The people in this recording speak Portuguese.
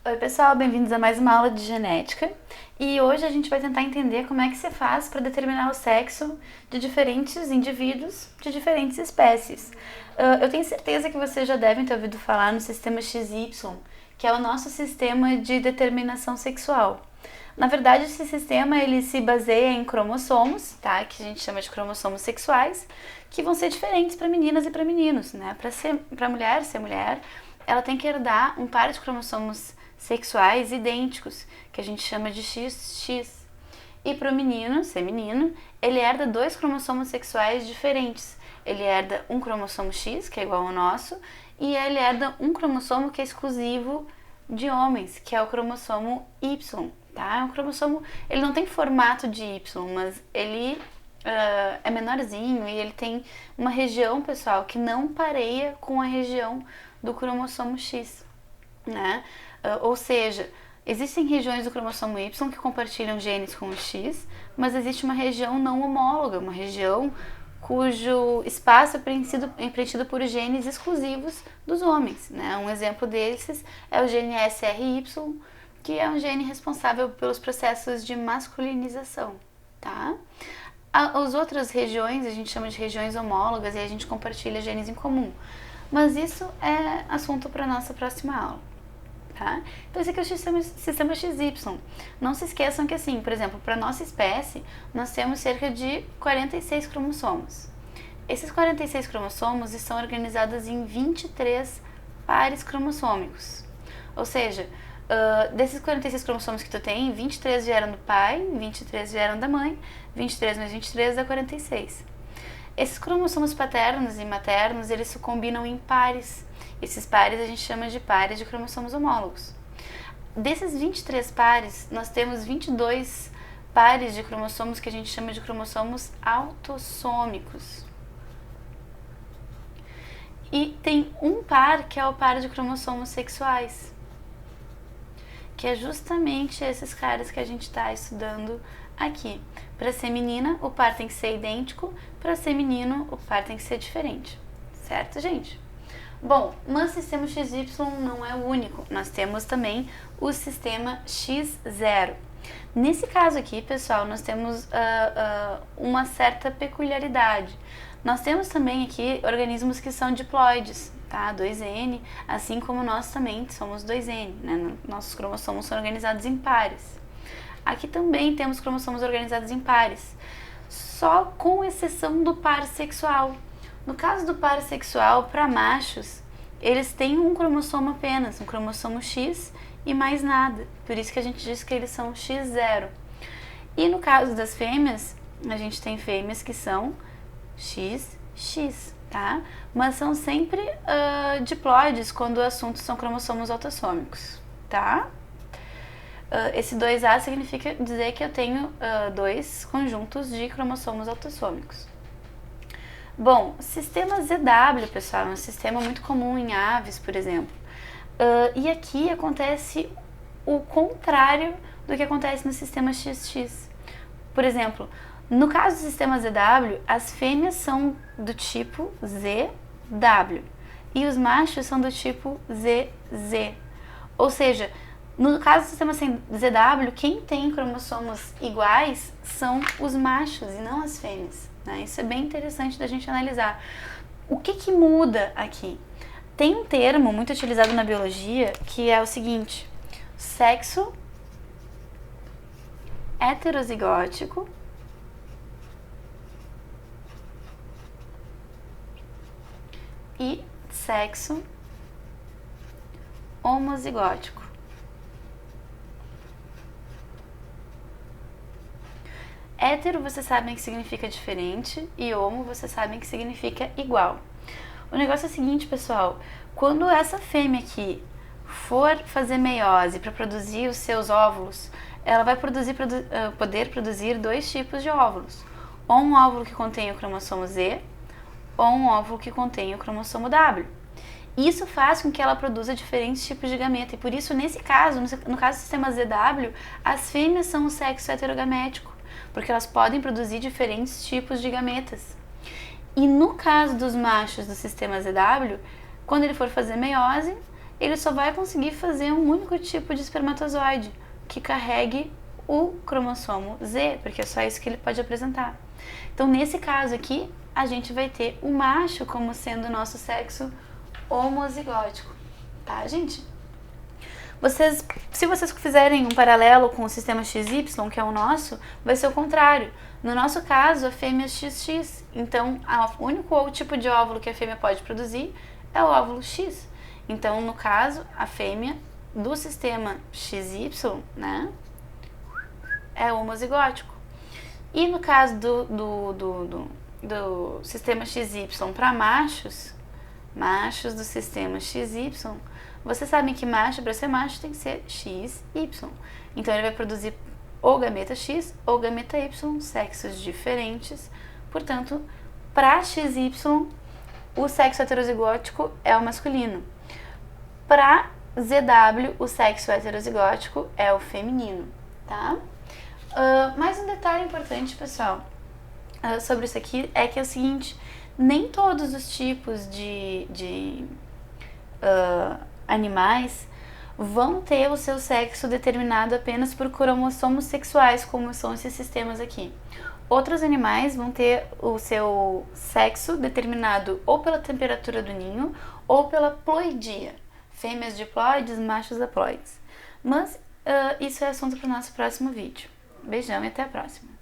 Oi pessoal, bem-vindos a mais uma aula de genética e hoje a gente vai tentar entender como é que se faz para determinar o sexo de diferentes indivíduos de diferentes espécies. Eu tenho certeza que vocês já devem ter ouvido falar no sistema XY, que é o nosso sistema de determinação sexual. Na verdade, esse sistema ele se baseia em cromossomos, tá? Que a gente chama de cromossomos sexuais, que vão ser diferentes para meninas e para meninos, né? Para mulher ser mulher, ela tem que herdar um par de cromossomos sexuais idênticos, que a gente chama de XX. E para o menino, ser menino, ele herda dois cromossomos sexuais diferentes. Ele herda um cromossomo X, que é igual ao nosso, e ele herda um cromossomo que é exclusivo de homens, que é o cromossomo Y, tá? É um cromossomo, ele não tem formato de Y, mas ele é menorzinho e ele tem uma região, pessoal, que não pareia com a região do cromossomo X, né? Ou seja, existem regiões do cromossomo Y que compartilham genes com o X, mas existe uma região não homóloga, uma região cujo espaço é preenchido por genes exclusivos dos homens, né? Um exemplo desses é o gene SRY, que é um gene responsável pelos processos de masculinização, tá? As outras regiões a gente chama de regiões homólogas e a gente compartilha genes em comum, mas isso é assunto para a nossa próxima aula. Tá? Então esse aqui é o sistema XY. Não se esqueçam que assim, por exemplo, para nossa espécie, nós temos cerca de 46 cromossomos. Esses 46 cromossomos estão organizados em 23 pares cromossômicos. Ou seja, desses 46 cromossomos que tu tem, 23 vieram do pai, 23 vieram da mãe, 23 mais 23 dá 46. Esses cromossomos paternos e maternos, eles se combinam em pares. Esses pares a gente chama de pares de cromossomos homólogos. Desses 23 pares, nós temos 22 pares de cromossomos que a gente chama de cromossomos autossômicos. E tem um par que é o par de cromossomos sexuais, que é justamente esses caras que a gente está estudando aqui. Para ser menina, o par tem que ser idêntico, para ser menino, o par tem que ser diferente. Certo, gente? Bom, mas o sistema XY não é o único. Nós temos também o sistema X0. Nesse caso aqui, pessoal, nós temos uma certa peculiaridade. Nós temos também aqui organismos que são diploides, tá? 2N, assim como nós também somos 2N, né? Nossos cromossomos são organizados em pares. Aqui também temos cromossomos organizados em pares, só com exceção do par sexual. No caso do par sexual, para machos, eles têm um cromossomo apenas, um cromossomo X e mais nada. Por isso que a gente diz que eles são X0. E no caso das fêmeas, a gente tem fêmeas que são XX, tá? Mas são sempre diploides quando o assunto são cromossomos autossômicos, tá? Esse 2A significa dizer que eu tenho dois conjuntos de cromossomos autossômicos. Bom, sistema ZW, pessoal, é um sistema muito comum em aves, por exemplo. E aqui acontece o contrário do que acontece no sistema XX. Por exemplo, no caso do sistema ZW, as fêmeas são do tipo ZW e os machos são do tipo ZZ. Ou seja, no caso do sistema ZW, quem tem cromossomos iguais são os machos e não as fêmeas, né? Isso é bem interessante da gente analisar. O que muda aqui? Tem um termo muito utilizado na biologia que é o seguinte: sexo heterozigótico e sexo homozigótico. Hétero vocês sabem que significa diferente e homo vocês sabem que significa igual. O negócio é o seguinte, pessoal, quando essa fêmea aqui for fazer meiose para produzir os seus óvulos, ela vai poder produzir dois tipos de óvulos. Ou um óvulo que contém o cromossomo Z, ou um óvulo que contém o cromossomo W. Isso faz com que ela produza diferentes tipos de gameta e por isso, nesse caso, no caso do sistema ZW, as fêmeas são o sexo heterogamético, porque elas podem produzir diferentes tipos de gametas. E no caso dos machos do sistema ZW, quando ele for fazer meiose, ele só vai conseguir fazer um único tipo de espermatozoide, que carregue o cromossomo Z, porque é só isso que ele pode apresentar. Então, nesse caso aqui, a gente vai ter o macho como sendo o nosso sexo homozigótico, tá, gente? Se vocês fizerem um paralelo com o sistema XY, que é o nosso, vai ser o contrário. No nosso caso, a fêmea é XX, então o único tipo de óvulo que a fêmea pode produzir é o óvulo X. Então, no caso, a fêmea do sistema XY, né, é homozigótico. E no caso do sistema XY para machos do sistema XY, vocês sabem que macho, para ser macho, tem que ser XY. Então, ele vai produzir ou gameta X ou gameta Y, sexos diferentes. Portanto, para XY, o sexo heterozigótico é o masculino. Para ZW, o sexo heterozigótico é o feminino, tá? Mais um detalhe importante, pessoal, sobre isso aqui é que é o seguinte: nem todos os tipos de animais vão ter o seu sexo determinado apenas por cromossomos sexuais, como são esses sistemas aqui. Outros animais vão ter o seu sexo determinado ou pela temperatura do ninho ou pela ploidia. Fêmeas diploides, machos haploides. Mas isso é assunto para o nosso próximo vídeo. Beijão e até a próxima!